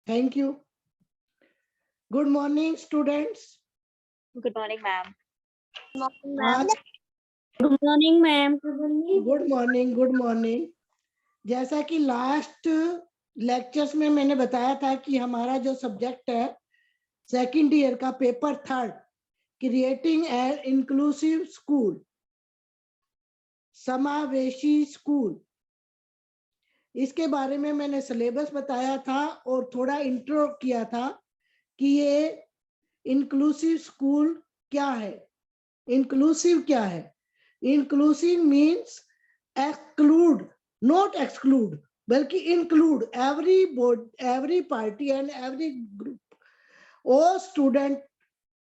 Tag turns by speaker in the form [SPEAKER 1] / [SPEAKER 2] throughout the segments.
[SPEAKER 1] Thank you. Good morning, students.
[SPEAKER 2] Good morning, ma'am.
[SPEAKER 1] आज
[SPEAKER 3] good morning ma'am.
[SPEAKER 1] Good morning. जैसा कि last lectures में मैंने बताया था कि हमारा जो सब्जेक्ट है सेकंड ईयर का paper 3 creating an inclusive school, समावेशी स्कूल, इसके बारे में मैंने सिलेबस बताया था और थोड़ा इंट्रो किया था कि ये इंक्लूसिव स्कूल क्या है, इंक्लूसिव क्या है। Inclusive means exclude, not exclude, बल्कि include every party and every group. All students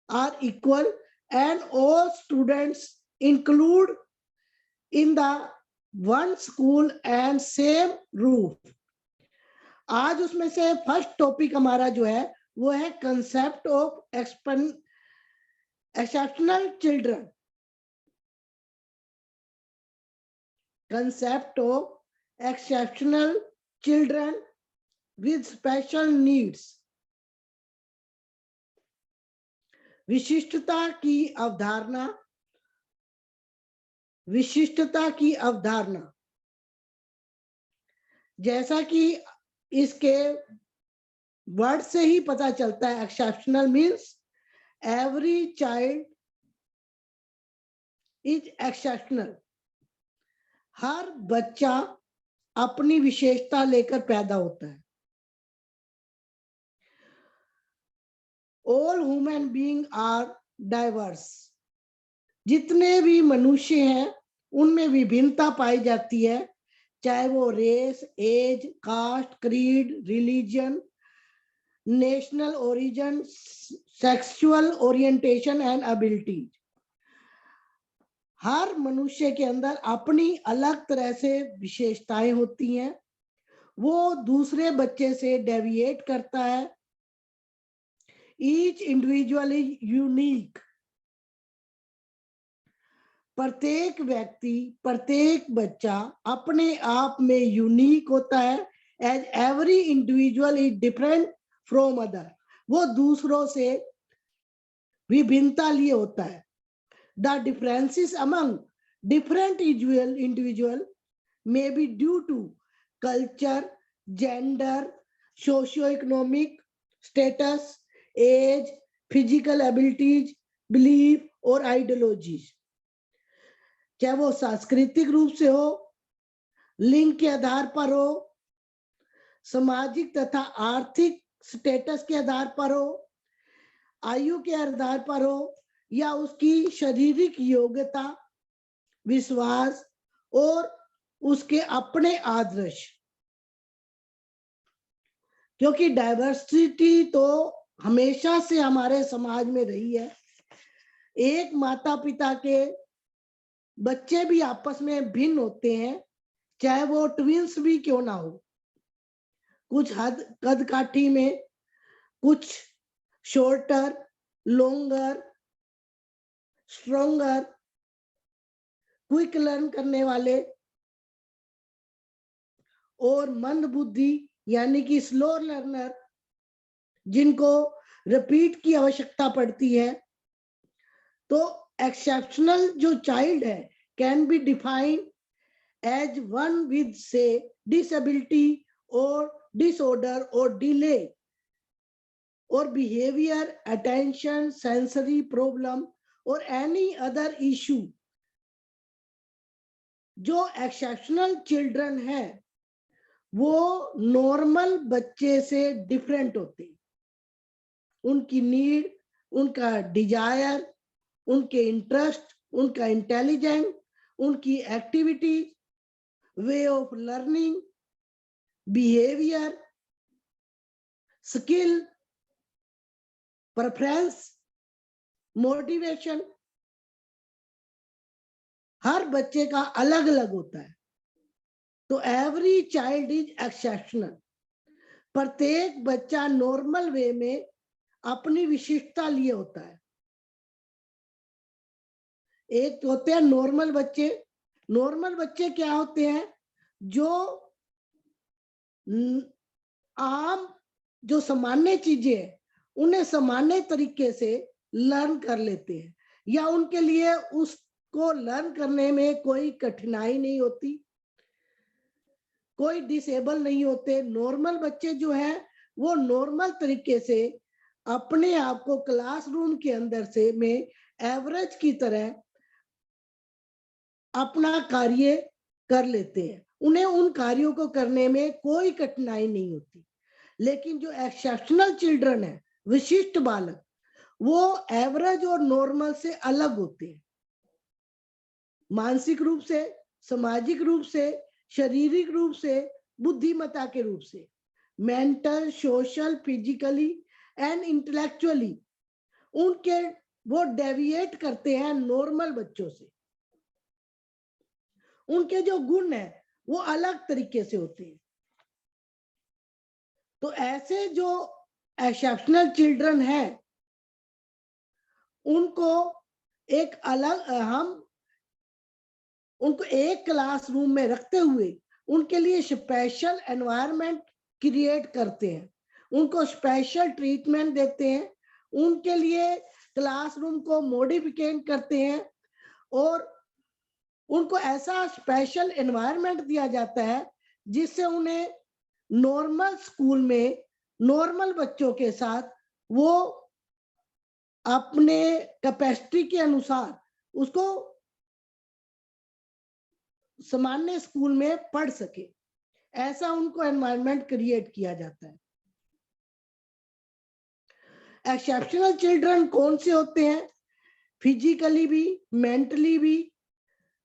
[SPEAKER 1] are equal and all students include in the one school and same roof. आज उसमें से फर्स्ट टॉपिक हमारा जो है वो है concept of exceptional children. Concept of exceptional children with special needs. विशिष्टता की अवधारणा, विशिष्टता की अवधारणा, जैसा कि इसके वर्ड से ही पता चलता है, exceptional means every child is exceptional. हर बच्चा अपनी विशेषता लेकर पैदा होता है। All human beings are diverse. जितने भी मनुष्य हैं उनमें विभिन्नता पाई जाती है, चाहे वो race, age, caste, creed, religion, national origin, sexual orientation and ability. हर मनुष्य के अंदर अपनी अलग तरह से विशेषताएं होती हैं, वो दूसरे बच्चे से डेविएट करता है। Each individual is unique. प्रत्येक व्यक्ति, प्रत्येक बच्चा अपने आप में यूनिक होता है। As every individual is different from other. वो दूसरों से विभिन्नता लिए होता है। The differences among different individual may be due to culture, gender, socio-economic status, age, physical abilities, belief और ideologies। चाहे वो सांस्कृतिक रूप से हो, लिंग के आधार पर हो, सामाजिक तथा आर्थिक स्टेटस के आधार पर हो, आयु के आधार पर हो, या उसकी शारीरिक योग्यता, विश्वास और उसके अपने आदर्श। क्योंकि डाइवर्सिटी तो हमेशा से हमारे समाज में रही है। एक माता पिता के बच्चे भी आपस में भिन्न होते हैं, चाहे वो ट्विंस भी क्यों ना हो। कुछ कद काठी में, कुछ shorter, longer, stronger, quick learn करने वाले और मंद बुद्धि यानी कि स्लो लर्नर, जिनको रिपीट की आवश्यकता पड़ती है। तो एक्सेप्शनल जो चाइल्ड है can be defined as one with से डिसेबिलिटी और डिसऑर्डर और डिले और बिहेवियर, अटेंशन, सेंसरी प्रॉब्लम और एनी अदर इशू। जो एक्सेप्शनल चिल्ड्रन है वो नॉर्मल बच्चे से डिफरेंट होते हैं। उनकी नीड, उनका डिजायर, उनके इंटरेस्ट, उनका इंटेलिजेंस, उनकी activity, way of learning, behaviour, skill, preference, motivation, हर बच्चे का अलग अलग होता है। तो एवरी चाइल्ड इज एक्सेप्शनल। प्रत्येक बच्चा नॉर्मल वे में अपनी विशिष्टता लिए होता है। एक तो होते हैं नॉर्मल बच्चे। नॉर्मल बच्चे क्या होते हैं? जो आम जो सामान्य चीजें हैं उन्हें सामान्य तरीके से लर्न कर लेते हैं, या उनके लिए उसको लर्न करने में कोई कठिनाई नहीं होती, कोई डिसेबल नहीं होते। नॉर्मल बच्चे जो हैं वो नॉर्मल तरीके से अपने आप को क्लासरूम के अंदर से में एवरेज की तरह अपना कार्य कर लेते हैं, उन्हें उन कार्यों को करने में कोई कठिनाई नहीं होती। लेकिन जो एक्सेप्शनल चिल्ड्रन है, विशिष्ट बालक, वो एवरेज और नॉर्मल से अलग होते हैं, मानसिक रूप से, सामाजिक रूप से, शारीरिक रूप से, बुद्धिमत्ता के रूप से, mental, social, physically and intellectually उनके वो डेविएट करते हैं नॉर्मल बच्चों से। उनके जो गुण है वो अलग तरीके से होते हैं। तो ऐसे जो एक्सेप्शनल चिल्ड्रन है उनको एक अलग हम उनको एक क्लासरूम में रखते हुए उनके लिए स्पेशल एनवायरनमेंट क्रिएट करते हैं, उनको स्पेशल ट्रीटमेंट देते हैं, उनके लिए क्लासरूम को मॉडिफिकेट करते हैं और उनको ऐसा स्पेशल एनवायरनमेंट दिया जाता है जिससे उन्हें नॉर्मल स्कूल में नॉर्मल बच्चों के साथ वो अपने कैपेसिटी के अनुसार उसको सामान्य स्कूल में पढ़ सके, ऐसा उनको एनवायरनमेंट क्रिएट किया जाता है। एक्सेप्शनल चिल्ड्रन कौन से होते हैं? फिजिकली भी, मेंटली भी।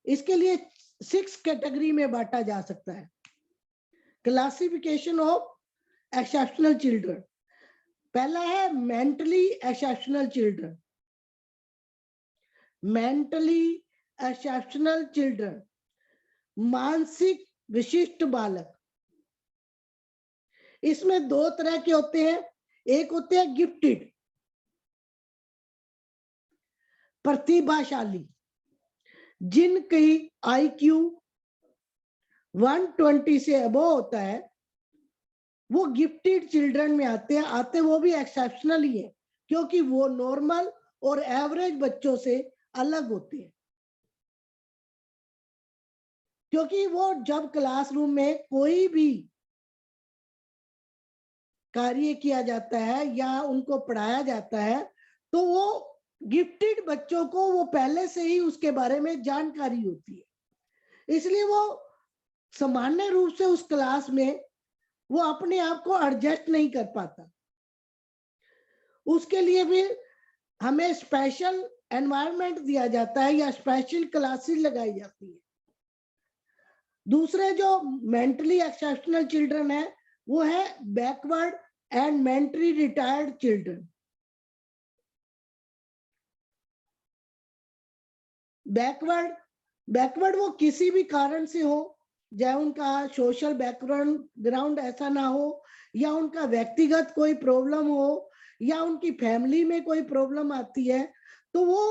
[SPEAKER 1] इसके लिए 6 कैटेगरी में बांटा जा सकता है। Classification of exceptional children. पहला है mentally exceptional children. Mentally exceptional children, मानसिक विशिष्ट बालक। इसमें 2 तरह के होते हैं। एक होते हैं गिफ्टेड, प्रतिभाशाली, जिनकी IQ 120 से अबव होता है, वो गिफ्टेड चिल्ड्रन में आते वो भी एक्सेप्शनल ही है, क्योंकि वो नॉर्मल और एवरेज बच्चों से अलग होते हैं। क्योंकि वो जब क्लासरूम में कोई भी कार्य किया जाता है या उनको पढ़ाया जाता है तो वो गिफ्टेड बच्चों को वो पहले से ही उसके बारे में जानकारी होती है, इसलिए वो सामान्य रूप से उस क्लास में वो अपने आप को एडजस्ट नहीं कर पाता। उसके लिए भी हमें स्पेशल एनवायरनमेंट दिया जाता है या स्पेशल क्लासेस लगाई जाती है। दूसरे जो मेंटली एक्सेप्शनल चिल्ड्रन है वो है backward and mentally retired children. Backward वो किसी भी कारण से हो, चाहे उनका सोशल बैकग्राउंड ऐसा ना हो, या उनका व्यक्तिगत कोई प्रॉब्लम हो, या उनकी फैमिली में कोई प्रॉब्लम आती है, तो वो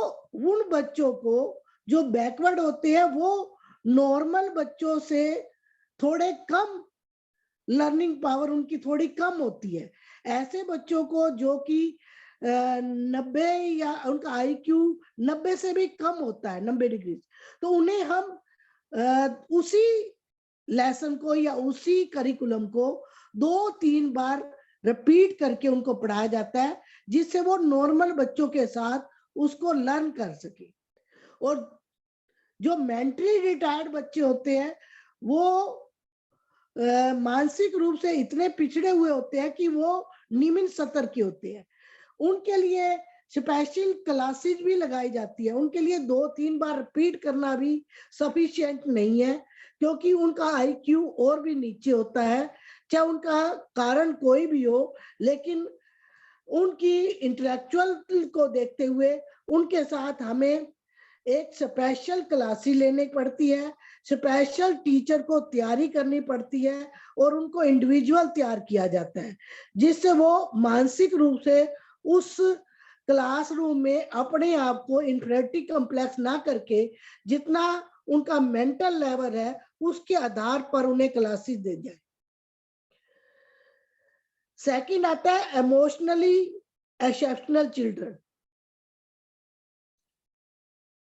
[SPEAKER 1] उन बच्चों को जो बैकवर्ड होते हैं वो नॉर्मल बच्चों से थोड़े कम लर्निंग पावर उनकी थोड़ी कम होती है। ऐसे बच्चों को जो कि 90 या उनका IQ 90 से भी कम होता है, 90 डिग्री, तो उन्हें हम उसी लेसन को या उसी करिकुलम को 2-3 बार रिपीट करके उनको पढ़ाया जाता है, जिससे वो नॉर्मल बच्चों के साथ उसको लर्न कर सके। और जो मेंटली रिटायर्ड बच्चे होते हैं वो मानसिक रूप से इतने पिछड़े हुए होते हैं कि वो निम्न स्तर के होते हैं। उनके लिए स्पेशल क्लासेस भी लगाई जाती है। उनके लिए 2-3 बार रिपीट करना भी सफिशिएंट नहीं है, क्योंकि उनका IQ और भी नीचे होता है, चाहे उनका कारण कोई भी हो, लेकिन उनकी इंटेलेक्चुअल को देखते हुए उनके साथ हमें एक स्पेशल क्लासेस लेनी पड़ती है, स्पेशल टीचर को तैयारी करनी पड़ती है और उनको इंडिविजुअल तैयार किया जाता है, जिससे वो मानसिक रूप से उस क्लासरूम में अपने आप को इंफीरियरिटी कॉम्प्लेक्स ना करके जितना उनका मेंटल लेवल है उसके आधार पर उन्हें क्लासेस दे जाए। सेकंड आता है इमोशनली एक्सेप्शनल चिल्ड्रन,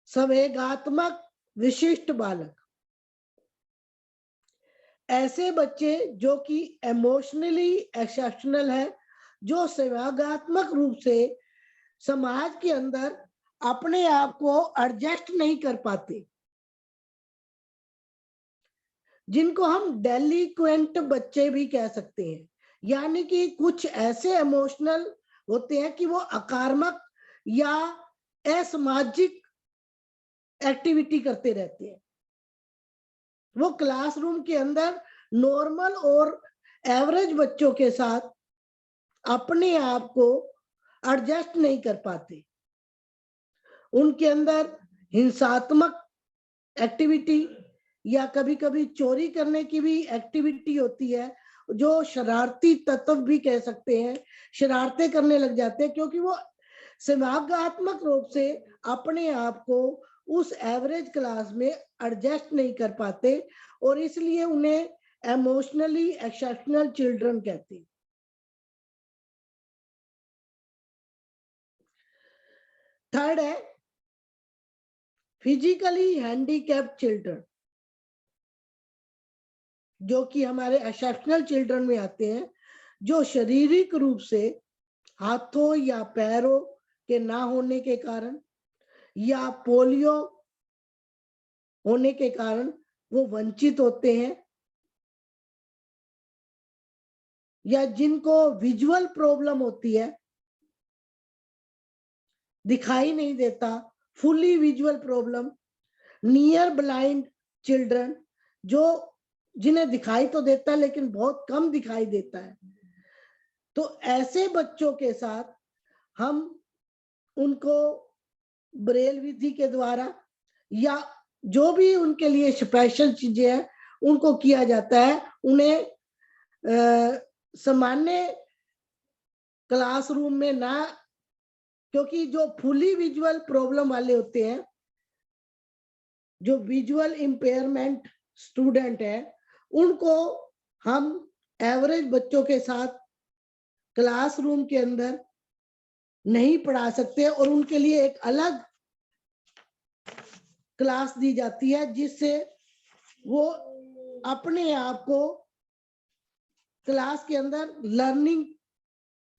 [SPEAKER 1] संवेगात्मक विशिष्ट बालक। ऐसे बच्चे जो कि इमोशनली एक्सेप्शनल है, जो संवेगात्मक रूप से समाज के अंदर अपने आप को एडजस्ट नहीं कर पाते, जिनको हम डेलिक्वेंट बच्चे भी कह सकते हैं। यानी कि कुछ ऐसे इमोशनल होते हैं कि वो अकार्मक या असामाजिक एक्टिविटी करते रहते हैं। वो क्लासरूम के अंदर नॉर्मल और एवरेज बच्चों के साथ अपने आप को एडजस्ट नहीं कर पाते। उनके अंदर हिंसात्मक एक्टिविटी या कभी कभी चोरी करने की भी एक्टिविटी होती है, जो शरारती तत्व भी कह सकते हैं, शरारतें करने लग जाते हैं, क्योंकि वो संवेगात्मक रूप से अपने आप को उस एवरेज क्लास में एडजस्ट नहीं कर पाते और इसलिए उन्हें इमोशनली एक्सेप्शनल चिल्ड्रन कहते हैं। थर्ड है फिजिकली हैंडीकैप्ड चिल्ड्रन, जो कि हमारे एक्सेप्शनल चिल्ड्रन में आते हैं, जो शारीरिक रूप से हाथों या पैरों के ना होने के कारण या पोलियो होने के कारण वो वंचित होते हैं, या जिनको विजुअल प्रॉब्लम होती है, दिखाई नहीं देता, fully visual problem, near blind children, जो जिन्हें दिखाई तो देता है लेकिन बहुत कम दिखाई देता है। तो ऐसे बच्चों के साथ हम उनको ब्रेल विधि के द्वारा या जो भी उनके लिए स्पेशल चीजें हैं उनको किया जाता है। उन्हें सामान्य क्लासरूम में ना, क्योंकि जो फुली विजुअल प्रॉब्लम वाले होते हैं, जो विजुअल इम्पेयरमेंट स्टूडेंट है, उनको हम एवरेज बच्चों के साथ क्लासरूम के अंदर नहीं पढ़ा सकते और उनके लिए एक अलग क्लास दी जाती है, जिससे वो अपने आप को क्लास के अंदर लर्निंग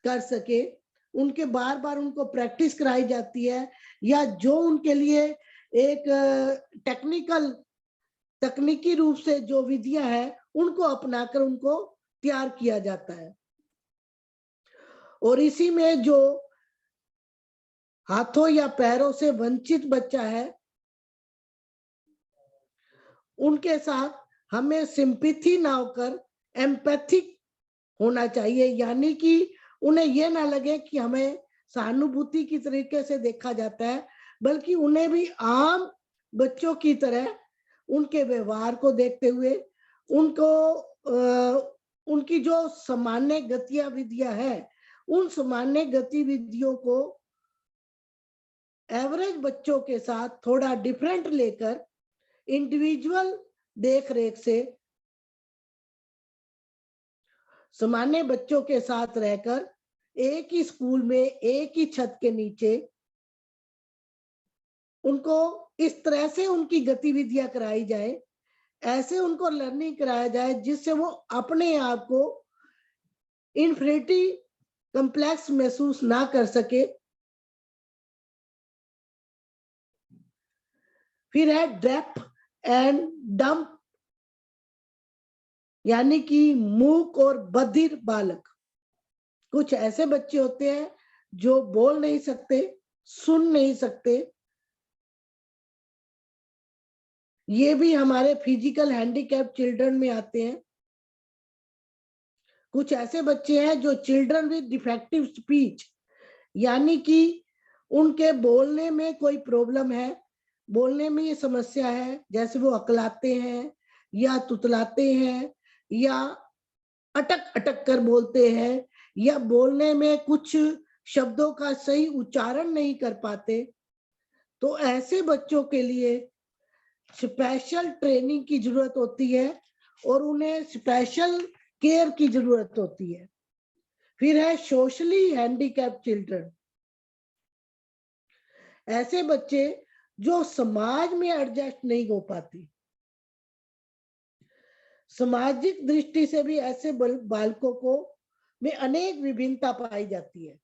[SPEAKER 1] कर सके। उनके बार बार उनको प्रैक्टिस कराई जाती है, या जो उनके लिए एक तकनीकी रूप से जो विधियां हैं उनको अपनाकर उनको तैयार किया जाता है। और इसी में जो हाथों या पैरों से वंचित बच्चा है, उनके साथ हमें सिंपैथी ना होकर एम्पैथिक होना चाहिए, यानी कि उन्हें यह ना लगे कि हमें सहानुभूति की तरीके से देखा जाता है, बल्कि उन्हें भी आम बच्चों की तरह उनके व्यवहार को देखते हुए उनको उनकी जो सामान्य गतिविधियां हैं, उन सामान्य गतिविधियों को एवरेज बच्चों के साथ थोड़ा डिफरेंट लेकर इंडिविजुअल देख रेख से सामान्य बच्चों के साथ रहकर एक ही स्कूल में एक ही छत के नीचे उनको इस तरह से उनकी गतिविधियां कराई जाए, ऐसे उनको लर्निंग कराया जाए जिससे वो अपने आप को इन्फिनिटी कॉम्प्लेक्स महसूस ना कर सके। फिर है डेफ एंड डम्ब, यानी कि मूक और बधिर बालक। कुछ ऐसे बच्चे होते हैं जो बोल नहीं सकते, सुन नहीं सकते, ये भी हमारे फिजिकल हैंडीकैप चिल्ड्रन में आते हैं। कुछ ऐसे बच्चे हैं जो चिल्ड्रन विद डिफेक्टिव स्पीच, यानी कि उनके बोलने में कोई प्रॉब्लम है, बोलने में ये समस्या है, जैसे वो अकलाते हैं या तुतलाते हैं या अटक अटक कर बोलते हैं, या बोलने में कुछ शब्दों का सही उच्चारण नहीं कर पाते। तो ऐसे बच्चों के लिए स्पेशल ट्रेनिंग की जरूरत होती है और उन्हें स्पेशल केयर की जरूरत होती है। फिर है सोशली हैंडीकैप चिल्ड्रन, ऐसे बच्चे जो समाज में एडजस्ट नहीं हो पाते। सामाजिक दृष्टि से भी ऐसे बालकों को में अनेक विभिन्नता पाई जाती है।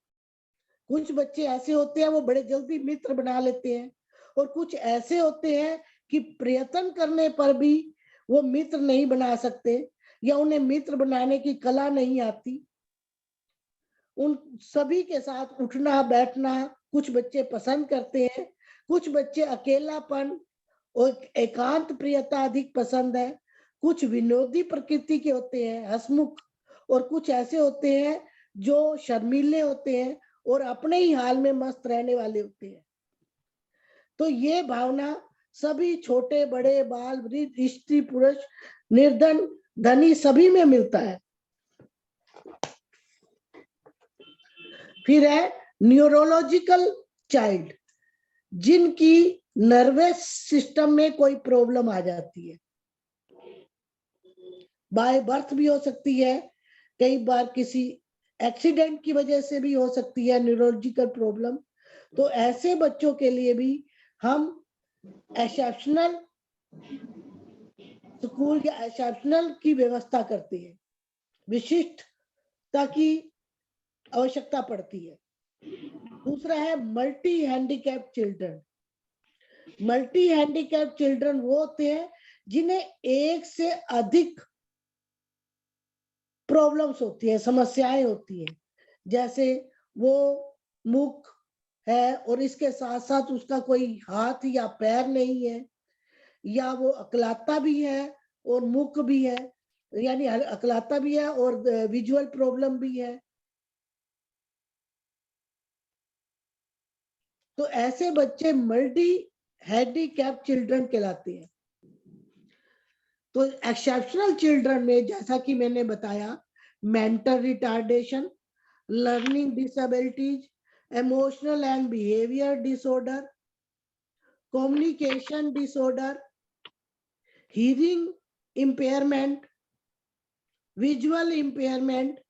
[SPEAKER 1] कुछ बच्चे ऐसे होते हैं वो बड़े जल्दी मित्र बना लेते हैं, और कुछ ऐसे होते हैं कि प्रयत्न करने पर भी वो मित्र नहीं बना सकते या उन्हें मित्र बनाने की कला नहीं आती। उन सभी के साथ उठना बैठना कुछ बच्चे पसंद करते हैं, कुछ बच्चे अकेलापन और एकांत प्रियता अधिक पसंद है, कुछ विनोदी प्रकृति के होते हैं, हंसमुख, और कुछ ऐसे होते हैं जो शर्मीले होते हैं और अपने ही हाल में मस्त रहने वाले होते हैं। तो ये भावना सभी छोटे बड़े बाल वृद्ध स्त्री पुरुष निर्धन धनी सभी में मिलता है। फिर है न्यूरोलॉजिकल चाइल्ड, जिनकी नर्वस सिस्टम में कोई प्रॉब्लम आ जाती है, बाय बर्थ भी हो सकती है, कई बार किसी एक्सीडेंट की वजह से भी हो सकती है न्यूरोलॉजिकल प्रॉब्लम। तो ऐसे बच्चों के लिए भी हम एक्सेप्शनल स्कूल या एक्सेप्शनल की व्यवस्था करते हैं, विशिष्टता की आवश्यकता पड़ती है। दूसरा है multi handicap children. Multi handicap children वो होते हैं जिन्हें एक से अधिक प्रॉब्लम्स होती है, समस्याएं होती हैं, जैसे वो मूक है और इसके साथ साथ उसका कोई हाथ या पैर नहीं है, या वो अकलाता भी है और मूक भी है, यानी अकलाता भी है और विजुअल प्रॉब्लम भी है। तो ऐसे बच्चे मल्टी हैंडीकैप चिल्ड्रन कहलाते हैं। तो एक्सेप्शनल चिल्ड्रन में जैसा कि मैंने बताया, mental retardation, learning disabilities, emotional and behaviour disorder, communication disorder, hearing impairment, visual impairment,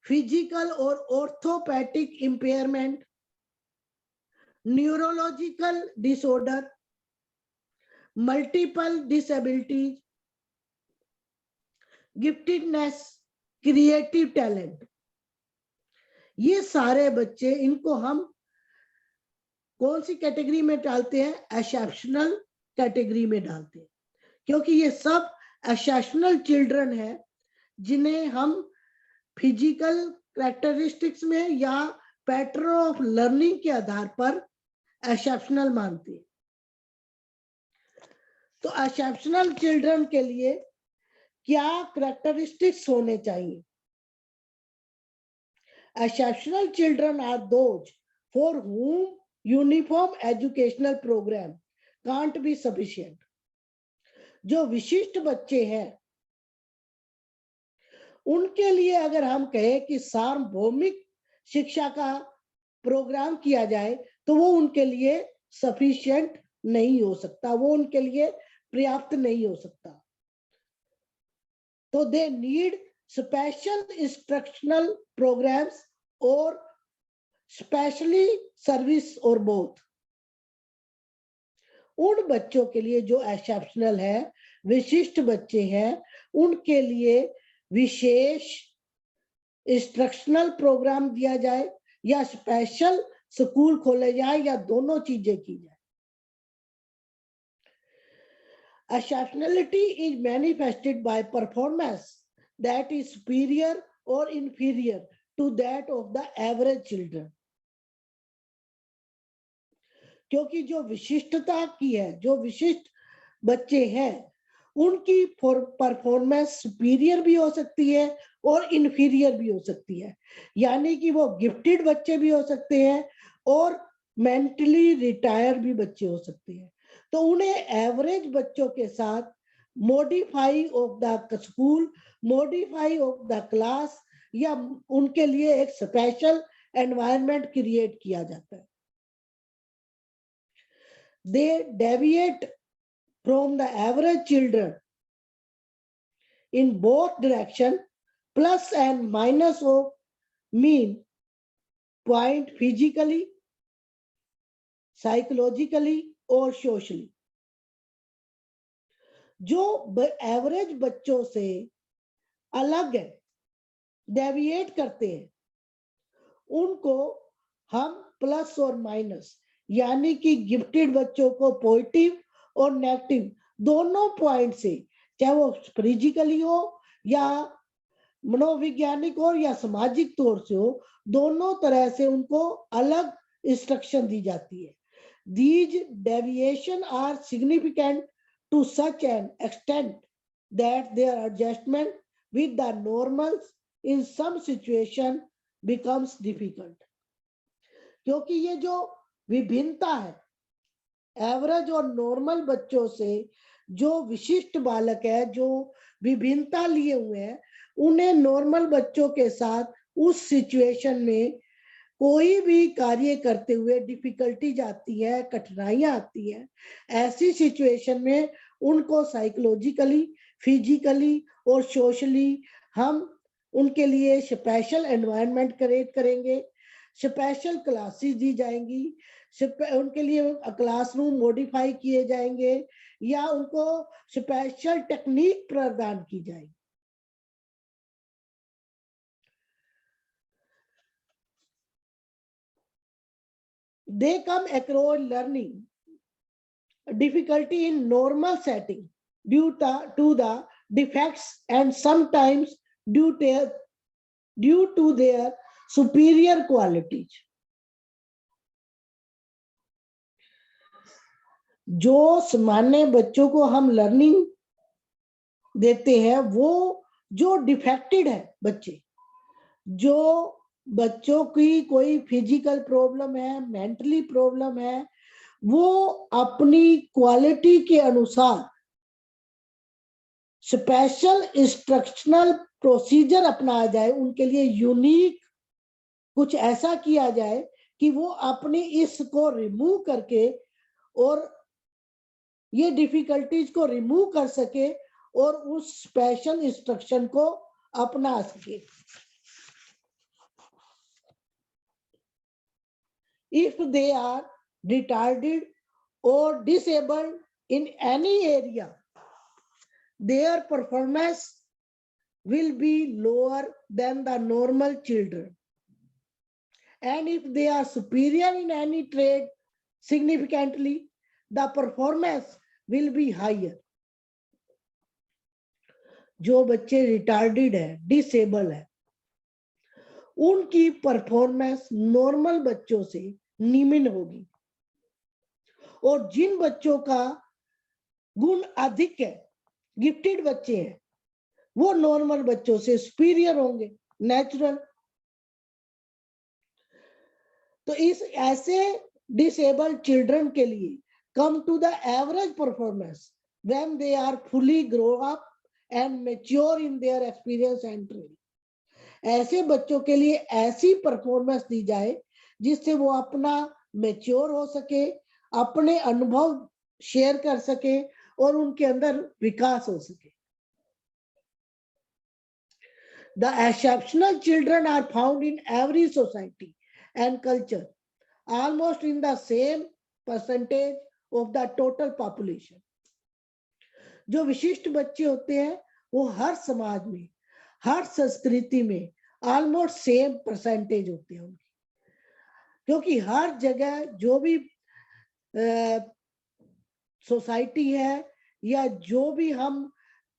[SPEAKER 1] physical और orthopaedic impairment, neurological disorder, multiple disabilities, giftedness, creative talent. ये सारे बच्चे, इनको हम कौन सी कैटेगरी में डालते हैं? एक्सेप्शनल कैटेगरी में डालते हैं, क्योंकि ये सब एक्सेप्शनल चिल्ड्रन है जिन्हें हम फिजिकल कैरेक्टरिस्टिक्स में या पैटर्न ऑफ लर्निंग के आधार पर एक्सेप्शनल मानते हैं। तो एक्सेप्शनल चिल्ड्रन के लिए क्या कैरेक्टरिस्टिक्स होने चाहिए? Exceptional children are those for whom uniform educational program can't be sufficient. जो विशिष्ट बच्चे हैं उनके लिए अगर हम कहें कि सार्वभौमिक शिक्षा का प्रोग्राम किया जाए तो वो उनके लिए सफिशिएंट नहीं हो सकता, वो उनके लिए पर्याप्त नहीं हो सकता। तो they need special instructional programs or specially service or both. उन बच्चों के लिए जो एक्सेप्शनल है, विशिष्ट बच्चे हैं, उनके लिए विशेष इंस्ट्रक्शनल प्रोग्राम दिया जाए या स्पेशल स्कूल खोले जाए या दोनों चीजें की जाए। Exceptionality is manifested by performance that is superior or inferior to that of the average children. क्योंकि जो विशिष्टता की है, जो विशिष्ट बच्चे हैं, उनकी परफॉर्मेंस सुपीरियर भी हो सकती है और इन्फीरियर भी हो सकती है, यानी कि वो गिफ्टेड बच्चे भी हो सकते हैं और मेंटली रिटायर भी बच्चे हो सकते हैं। तो उन्हें एवरेज बच्चों के साथ modify of the school, modify of the class या उनके लिए एक स्पेशल एनवायरनमेंट क्रिएट किया जाता है। They deviate from the average children in both direction plus and minus of mean point physically, psychologically और socially. जो एवरेज बच्चों से अलग है, डेविएट करते हैं, उनको हम प्लस और माइनस यानी कि गिफ्टेड बच्चों को पॉजिटिव और नेगेटिव दोनों पॉइंट से, चाहे वो फिजिकली हो या मनोवैज्ञानिक हो या सामाजिक तौर से हो, दोनों तरह से उनको अलग इंस्ट्रक्शन दी जाती है. These deviations are significant to such an extent that their adjustment with the normals in some situation becomes difficult. क्योंकि ये जो विभिन्नता है एवरेज और नॉर्मल बच्चों से, जो विशिष्ट बालक है, जो विभिन्नता लिए हुए हैं, उन्हें नॉर्मल बच्चों के साथ उस सिचुएशन में कोई भी कार्य करते हुए डिफिकल्टी आती है, कठिनाइयां आती है. ऐसी सिचुएशन में उनको साइकोलॉजिकली, फिजिकली और सोशली हम उनके लिए स्पेशल एनवायरनमेंट क्रिएट करेंगे, स्पेशल क्लासेस दी जाएंगी, उनके लिए क्लासरूम मॉडिफाई किए जाएंगे या उनको स्पेशल टेक्निक प्रदान की जाएगी. They come across learning difficulty in normal setting due to the defects and sometimes due to their superior qualities. जो सामान्य बच्चों को हम लर्निंग देते हैं, वो जो डिफेक्टेड है बच्चे, जो बच्चों की कोई फिजिकल प्रॉब्लम है, मेंटली प्रॉब्लम है, वो अपनी क्वालिटी के अनुसार स्पेशल इंस्ट्रक्शनल प्रोसीजर अपनाया जाए, उनके लिए यूनिक कुछ ऐसा किया जाए कि वो अपनी इसको रिमूव करके और ये डिफिकल्टीज को रिमूव कर सके और उस स्पेशल इंस्ट्रक्शन को अपना सके. If they are retarded or disabled in any area, their performance will be lower than the normal children. And if they are superior in any trait significantly, the performance will be higher. जो बच्चे retarded है, disable है, उनकी performance normal बच्चों से निम्न होगी और जिन बच्चों का गुण अधिक है, गिफ्टेड बच्चे हैं, वो नॉर्मल बच्चों से सुपीरियर होंगे, नेचुरल. तो इस ऐसे डिसेबल्ड चिल्ड्रन के लिए come to the average performance when they are fully grow up and mature in their experience and training. ऐसे बच्चों के लिए ऐसी परफॉर्मेंस दी जाए जिससे वो अपना मैच्योर हो सके, अपने अनुभव शेयर कर सके और उनके अंदर विकास हो सके. The exceptional children are found in every society and culture, almost in the same percentage of the total population. जो विशिष्ट बच्चे होते हैं वो हर समाज में, हर संस्कृति में ऑलमोस्ट सेम परसेंटेज होते हैं उनकी, क्योंकि हर जगह जो भी सोसाइटी है या जो भी हम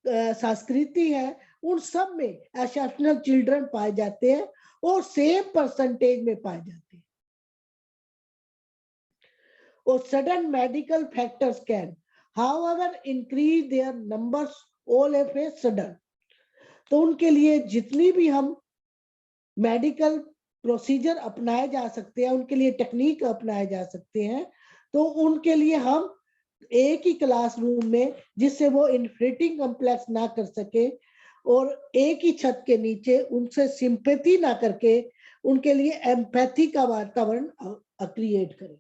[SPEAKER 1] संस्कृति है, उन सब में एक्सेप्शनल चिल्ड्रन पाए जाते हैं और सेम परसेंटेज में पाए जाते हैं. और sudden medical factors can however increase their numbers all of a sudden. तो उनके लिए जितनी भी हम मेडिकल प्रोसीजर अपनाए जा सकते हैं, उनके लिए टेक्निक अपनाए जा सकते हैं, तो उनके लिए हम एक ही क्लासरूम में, जिससे वो इन्फिनिटिंग कॉम्प्लेक्स ना कर सके और एक ही छत के नीचे उनसे सिंपैथी ना करके उनके लिए एम्पैथी का वातावरण क्रिएट करें.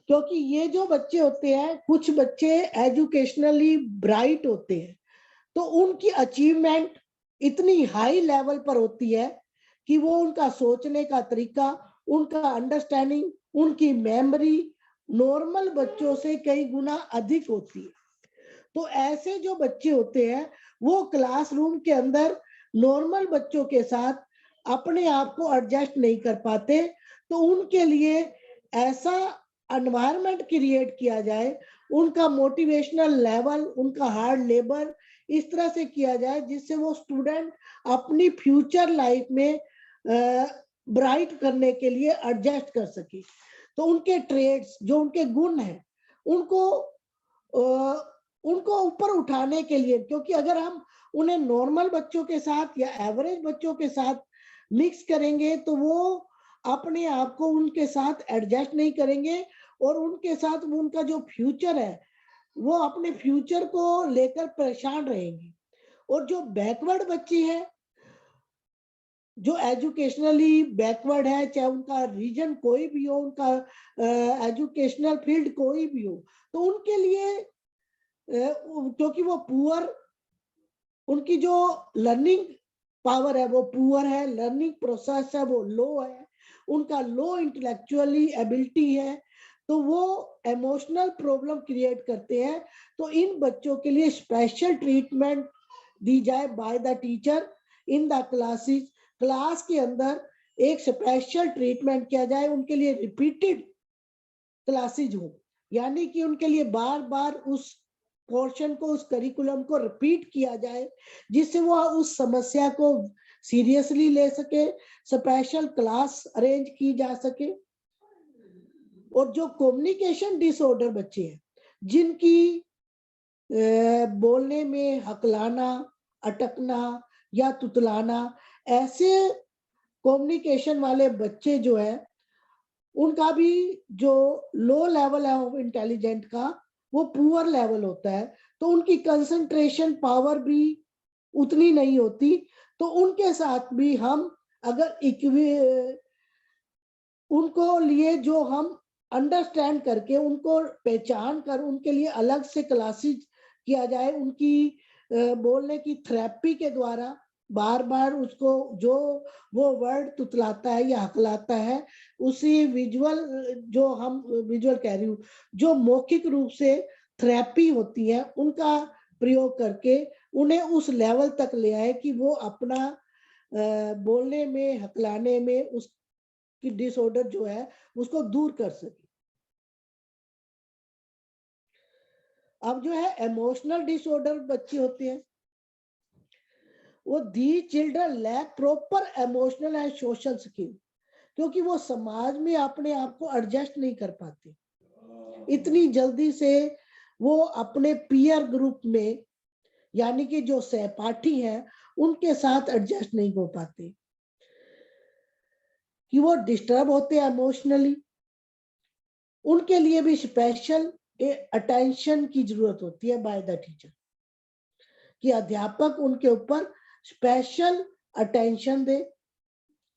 [SPEAKER 1] क्योंकि ये जो बच्चे होते हैं, कुछ बच्चे एजुकेशनली ब्राइट होते हैं, तो उनकी अचीवमेंट इतनी हाई लेवल पर होती है कि वो उनका सोचने का तरीका, उनका अंडरस्टैंडिंग, उनकी मेमोरी नॉर्मल बच्चों से कई गुना अधिक होती है। तो ऐसे जो बच्चे होते हैं वो क्लासरूम के अंदर नॉर्मल बच्चों के साथ अपने आप को एडजस्ट नहीं कर पाते, तो उनके लिए ऐसा एनवायरनमेंट क्रिएट किया जाए, उनका मोटिवेशनल लेवल, उनका हार्ड लेबर इस तरह से किया जाए जिससे वो स्टूडेंट अपनी फ्यूचर लाइफ में ब्राइट करने के लिए एडजस्ट कर सके। तो उनके ट्रेड्स, जो उनके गुण हैं, उनको ऊपर उठाने के लिए, क्योंकि अगर हम उन्हें नॉर्मल बच्चों के साथ या एवरेज बच्चों के साथ मिक्स करेंगे तो वो अपने आप को उनके साथ एडजस्ट नहीं करेंगे और उनके साथ उनका जो फ्यूचर है वो अपने फ्यूचर को लेकर परेशान रहेंगे। और जो बैकवर्ड बच्चे हैं, जो एजुकेशनली बैकवर्ड है, चाहे उनका रीजन कोई भी हो, उनका एजुकेशनल फील्ड कोई भी हो, तो उनके लिए क्योंकि वो पुअर, उनकी जो लर्निंग पावर है वो पुअर है, लर्निंग प्रोसेस है वो लो है, उनका लो इंटेलेक्चुअली एबिलिटी है, तो वो इमोशनल प्रॉब्लम क्रिएट करते हैं। तो इन बच्चों के लिए स्पेशल ट्रीटमेंट दी जाए by the teacher in the classes. Class के अंदर एक स्पेशल ट्रीटमेंट किया जाए, उनके लिए रिपीटेड क्लासेज हो, यानी कि उनके लिए बार बार उस पोर्शन को, उस करिकुलम को रिपीट किया जाए जिससे वो उस समस्या को सीरियसली ले सके, स्पेशल क्लास अरेंज की जा सके। और जो कम्युनिकेशन डिसऑर्डर बच्चे हैं, जिनकी बोलने में हकलाना, अटकना या तुतलाना, ऐसे कम्युनिकेशन वाले बच्चे जो है उनका भी जो लो लेवल है ऑफ इंटेलिजेंट का वो पुअर लेवल होता है, तो उनकी कंसंट्रेशन पावर भी उतनी नहीं होती। तो उनके साथ भी हम अगर उनको लिए जो हम अंडरस्टैंड करके, उनको पहचान कर उनके लिए अलग से क्लासेस किया जाए, उनकी बोलने की थेरेपी के द्वारा बार बार उसको जो वो वर्ड तुतलाता है या हकलाता है, उसी विजुअल, जो हम विजुअल कह रही हूँ, जो मौखिक रूप से थेरेपी होती है उनका प्रयोग करके उन्हें उस लेवल तक ले आए कि वो अपना बोलने में, हकलाने में उसकी डिसऑर्डर जो है उसको दूर कर सके। अब जो है इमोशनल डिसऑर्डर बच्चे होते हैं, वो the children lack proper emotional and social skill, क्योंकि वो समाज में अपने आप को एडजस्ट नहीं कर पाते इतनी जल्दी से। वो अपने पीयर ग्रुप में, यानी कि जो सहपाठी हैं, उनके साथ एडजस्ट नहीं हो पाते, कि वो डिस्टर्ब होते हैं इमोशनली। उनके लिए भी स्पेशल अटेंशन की जरूरत होती है बाय द टीचर, कि अध्यापक उनके ऊपर स्पेशल अटेंशन दे,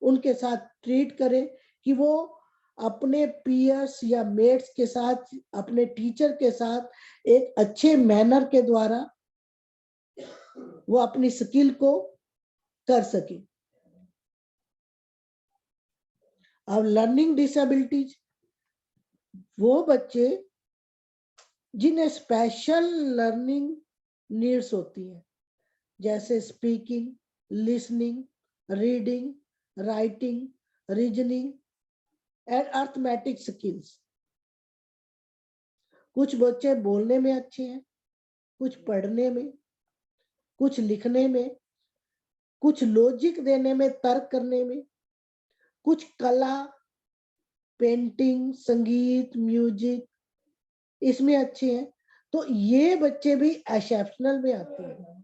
[SPEAKER 1] उनके साथ ट्रीट करे कि वो अपने पीयर्स या मेट्स के साथ, अपने टीचर के साथ एक अच्छे मैनर के द्वारा वो अपनी स्किल को कर सके। अब लर्निंग डिसेबिलिटीज, वो बच्चे जिन्हें स्पेशल लर्निंग नीड्स होती है, जैसे speaking, listening, reading, writing, reasoning and arithmetic skills. कुछ बच्चे बोलने में अच्छे हैं, कुछ पढ़ने में, कुछ लिखने में, कुछ लॉजिक देने में, तर्क करने में, कुछ कला, पेंटिंग, संगीत, म्यूजिक इसमें अच्छे हैं। तो ये बच्चे भी एक्सेप्शनल में आते हैं।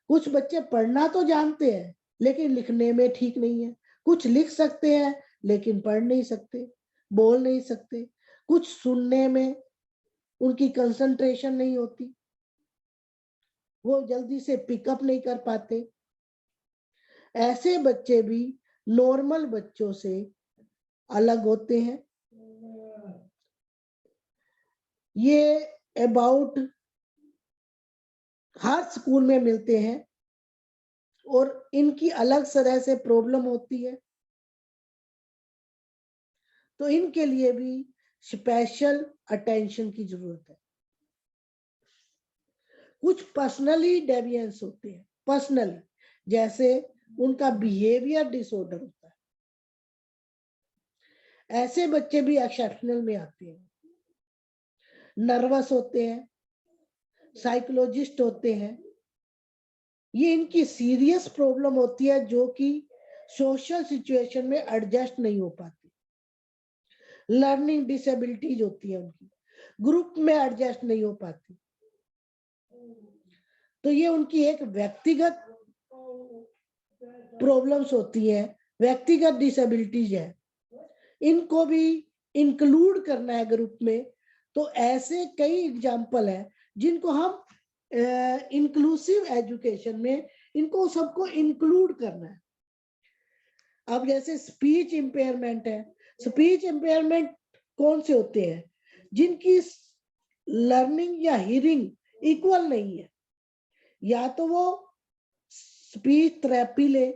[SPEAKER 1] कुछ बच्चे पढ़ना तो जानते हैं लेकिन लिखने में ठीक नहीं है, कुछ लिख सकते हैं लेकिन पढ़ नहीं सकते, बोल नहीं सकते, कुछ सुनने में उनकी कंसंट्रेशन नहीं होती, वो जल्दी से पिकअप नहीं कर पाते। ऐसे बच्चे भी नॉर्मल बच्चों से अलग होते हैं। ये अबाउट हर स्कूल में मिलते हैं और इनकी अलग तरह से प्रॉब्लम होती है, तो इनके लिए भी स्पेशल अटेंशन की जरूरत है। कुछ पर्सनली डेविएंस होते हैं, पर्सनली, जैसे उनका बिहेवियर डिसऑर्डर होता है, ऐसे बच्चे भी एक्सेप्शनल में आते हैं। नर्वस होते हैं, साइकोलॉजिस्ट होते हैं, ये इनकी सीरियस प्रॉब्लम होती है जो कि सोशल सिचुएशन में एडजस्ट नहीं हो पाती। लर्निंग डिसेबिलिटीज होती है उनकी, ग्रुप में एडजस्ट नहीं हो पाती, तो ये उनकी एक व्यक्तिगत प्रॉब्लम्स होती है, व्यक्तिगत डिसेबिलिटीज है, इनको भी इंक्लूड करना है ग्रुप में। तो ऐसे कई एग्जाम्पल है जिनको हम इंक्लूसिव एजुकेशन में इनको सबको इंक्लूड करना है। अब जैसे स्पीच इम्पेयरमेंट है, स्पीच इम्पेयरमेंट कौन से होते हैं? जिनकी लर्निंग या हियरिंग इक्वल नहीं है, या तो वो स्पीच थेरेपी ले,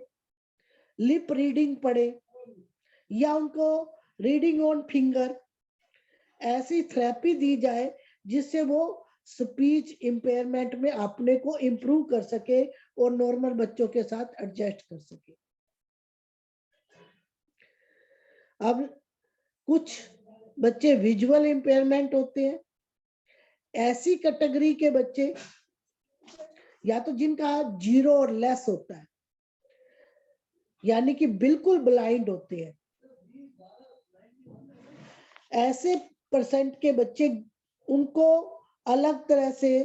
[SPEAKER 1] लिप रीडिंग पढ़े, या उनको रीडिंग ऑन फिंगर, ऐसी थेरेपी दी जाए जिससे वो स्पीच इम्पेयरमेंट में अपने को इम्प्रूव कर सके और नॉर्मल बच्चों के साथ एडजस्ट कर सके। अब कुछ बच्चे विजुअल इम्पेयरमेंट होते हैं, ऐसी कैटेगरी के बच्चे या तो जिनका 0 और लेस होता है, यानी कि बिल्कुल ब्लाइंड होते हैं, ऐसे परसेंट के बच्चे, उनको अलग तरह से,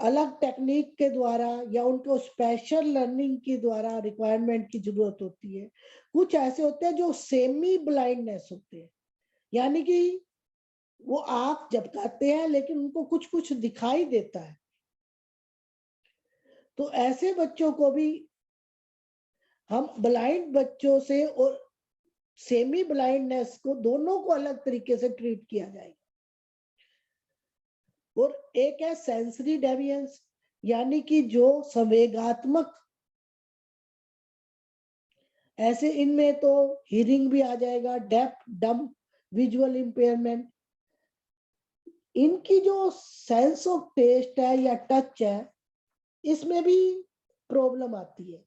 [SPEAKER 1] अलग टेक्निक के द्वारा या उनको स्पेशल लर्निंग के द्वारा रिक्वायरमेंट की जरूरत होती है। कुछ ऐसे होते हैं जो सेमी ब्लाइंडनेस होते हैं, यानी कि वो आंख झपकाते हैं लेकिन उनको कुछ कुछ दिखाई देता है, तो ऐसे बच्चों को भी हम ब्लाइंड बच्चों से और सेमी ब्लाइंडनेस को, दोनों को अलग तरीके से ट्रीट किया जाएगा। और एक है सेंसरी डेविएंस, यानी कि जो संवेगात्मक, ऐसे इनमें तो हियरिंग भी आ जाएगा, डेफ, डम, विजुअल इम्पेयरमेंट। इनकी जो सेंस ऑफ टेस्ट है या टच है, इसमें भी प्रॉब्लम आती है,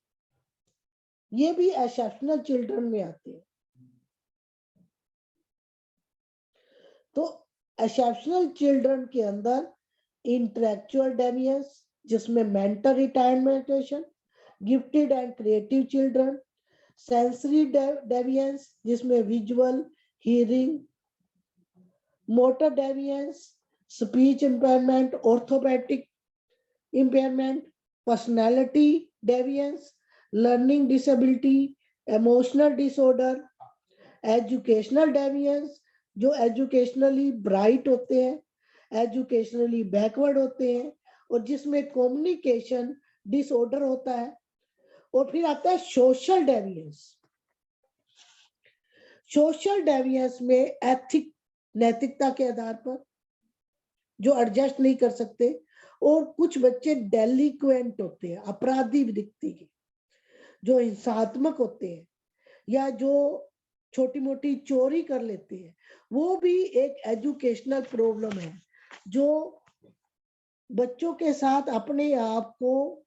[SPEAKER 1] ये भी एक्सेप्शनल चिल्ड्रन में आते हैं। तो एक्सेप्शनल चिल्ड्रन के अंदर इंटेलेक्चुअल डेविएंस, जिसमें mental retardation, gifted and creative children, sensory deviance जिसमें visual, hearing, motor deviance, speech impairment, orthopaedic impairment, personality deviance, learning disability, emotional disorder, educational deviance जो एजुकेशनली ब्राइट होते हैं, एजुकेशनली बैकवर्ड होते हैं, और जिसमें कम्युनिकेशन डिसऑर्डर होता है। और फिर आता है सोशल डेविएंस। सोशल डेविएंस में एथिक, नैतिकता के आधार पर जो एडजस्ट नहीं कर सकते, और कुछ बच्चे डेलिक्वेंट होते हैं, अपराधी वृत्ति के, जो हिंसात्मक होते हैं या जो छोटी मोटी चोरी कर लेते हैं, वो भी एक एजुकेशनल प्रॉब्लम है, जो बच्चों के साथ अपने आप को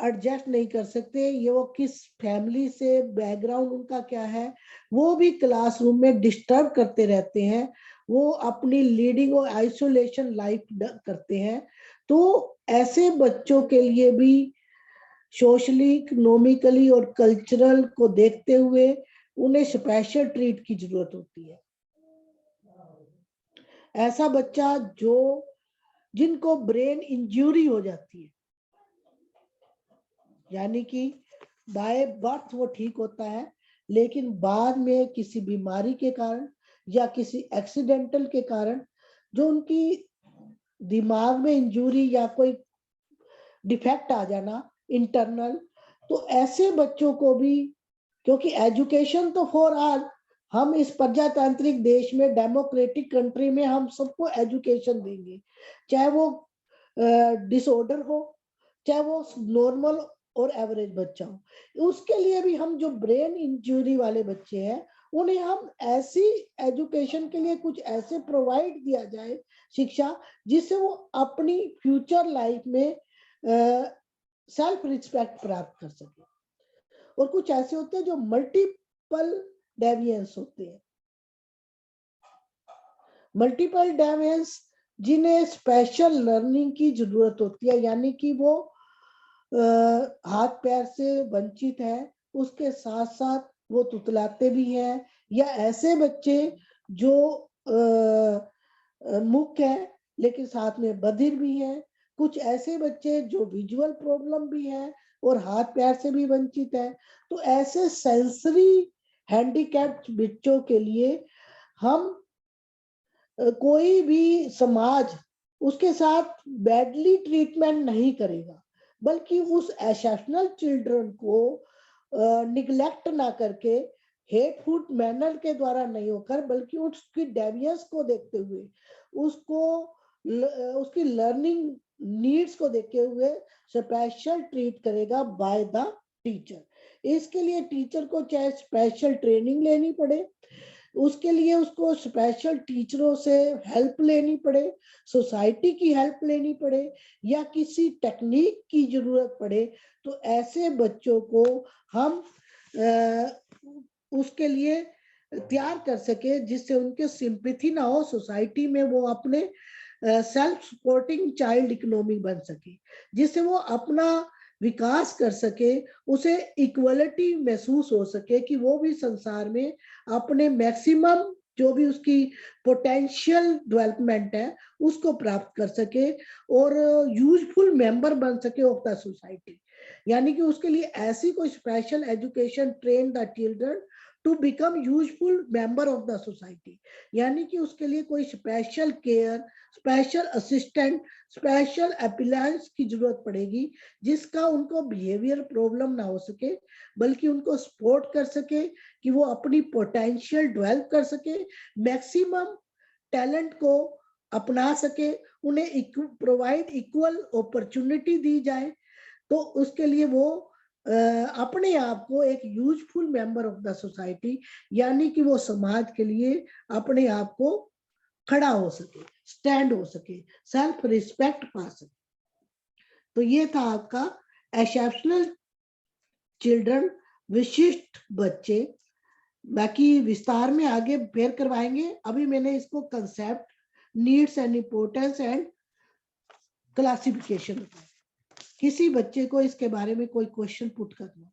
[SPEAKER 1] एडजस्ट नहीं कर सकते। ये वो किस फैमिली से, बैकग्राउंड उनका क्या है, वो भी क्लासरूम में डिस्टर्ब करते रहते हैं, वो अपनी लीडिंग और आइसोलेशन लाइफ करते हैं। तो ऐसे बच्चों के लिए भी सोशली, इकोनॉमिकली और कल्चरल को देखते हुए उन्हें स्पेशल ट्रीट की जरूरत होती है। ऐसा बच्चा जो, जिनको ब्रेन इंजरी हो जाती है, यानी कि बाय बर्थ वो ठीक होता है, लेकिन बाद में किसी बीमारी के कारण या किसी एक्सीडेंटल के कारण जो उनकी दिमाग में इंजरी या कोई डिफेक्ट आ जाना इंटरनल, तो ऐसे बच्चों को भी, क्योंकि एजुकेशन तो फॉर ऑल, हम इस प्रजातांत्रिक देश में, डेमोक्रेटिक कंट्री में हम सबको एजुकेशन देंगे, चाहे वो डिसऑर्डर हो, चाहे वो नॉर्मल और एवरेज बच्चा हो। उसके लिए भी हम जो ब्रेन इंजरी वाले बच्चे हैं उन्हें हम ऐसी एजुकेशन के लिए कुछ ऐसे प्रोवाइड दिया जाए शिक्षा, जिससे वो अपनी फ्यूचर लाइफ में सेल्फ रिस्पेक्ट प्राप्त कर सके। और कुछ ऐसे होते हैं जो मल्टीपल डेविएंस होते हैं, मल्टीपल डेविएंस जिन्हें स्पेशल लर्निंग की जरूरत होती है, यानी कि वो हाथ पैर से वंचित है, उसके साथ साथ वो तुतलाते भी हैं, या ऐसे बच्चे जो मुख है लेकिन साथ में बधिर भी है, कुछ ऐसे बच्चे जो विजुअल प्रॉब्लम भी है और हाथ पैर से भी वंचित है। तो ऐसे सेंसरी हैंडीकैप्ड बच्चों के लिए हम कोई भी समाज उसके साथ बैडली ट्रीटमेंट नहीं करेगा, बल्कि उस एक्सेप्शनल चिल्ड्रन को निग्लेक्ट ना करके, हेटफुल मैनर के द्वारा नहीं होकर, बल्कि उसकी डेविएंस को देखते हुए, उसको उसकी लर्निंग नीड्स को देखते हुए स्पेशल ट्रीट करेगा बाय द टीचर। इसके लिए टीचर को चाहे स्पेशल ट्रेनिंग लेनी पड़े, उसके लिए उसको स्पेशल टीचरों से हेल्प लेनी पड़े, सोसाइटी की हेल्प लेनी पड़े, या किसी टेक्निक की जरूरत पड़े, तो ऐसे बच्चों को हम उसके लिए तैयार कर सके, जिससे उनके सिंपैथी ना हो सोसाइटी में, वो अपने सेल्फ सपोर्टिंग चाइल्ड इकोनॉमी बन सके, जिससे वो अपना विकास कर सके, उसे इक्वलिटी महसूस हो सके कि वो भी संसार में अपने मैक्सिमम जो भी उसकी पोटेंशियल डेवलपमेंट है उसको प्राप्त कर सके और यूजफुल मेंबर बन सके ऑफ द सोसाइटी। यानी कि उसके लिए ऐसी कोई special education train the children to become useful member of the society, यानी कि उसके लिए कोई special care, special assistant, special appliance की जरूरत पड़ेगी, जिसका उनको बिहेवियर प्रॉब्लम ना हो सके, बल्कि उनको सपोर्ट कर सके कि वो अपनी पोटेंशियल डेवलप कर सके, मैक्सिमम टैलेंट को अपना सके, उन्हें प्रोवाइड इक्वल अपॉर्चुनिटी दी जाए, तो उसके लिए वो अपने आप को एक useful member of the society, यानी कि वो समाज के लिए अपने आप को खड़ा हो सके, स्टैंड हो सके, सेल्फ रिस्पेक्ट पा सके। तो ये था आपका एक्सेप्शनल चिल्ड्रन, विशिष्ट बच्चे। बाकी विस्तार में आगे फिर करवाएंगे। अभी मैंने इसको concept, needs and importance and classification बताया। किसी बच्चे को इसके बारे में कोई क्वेश्चन पुट करना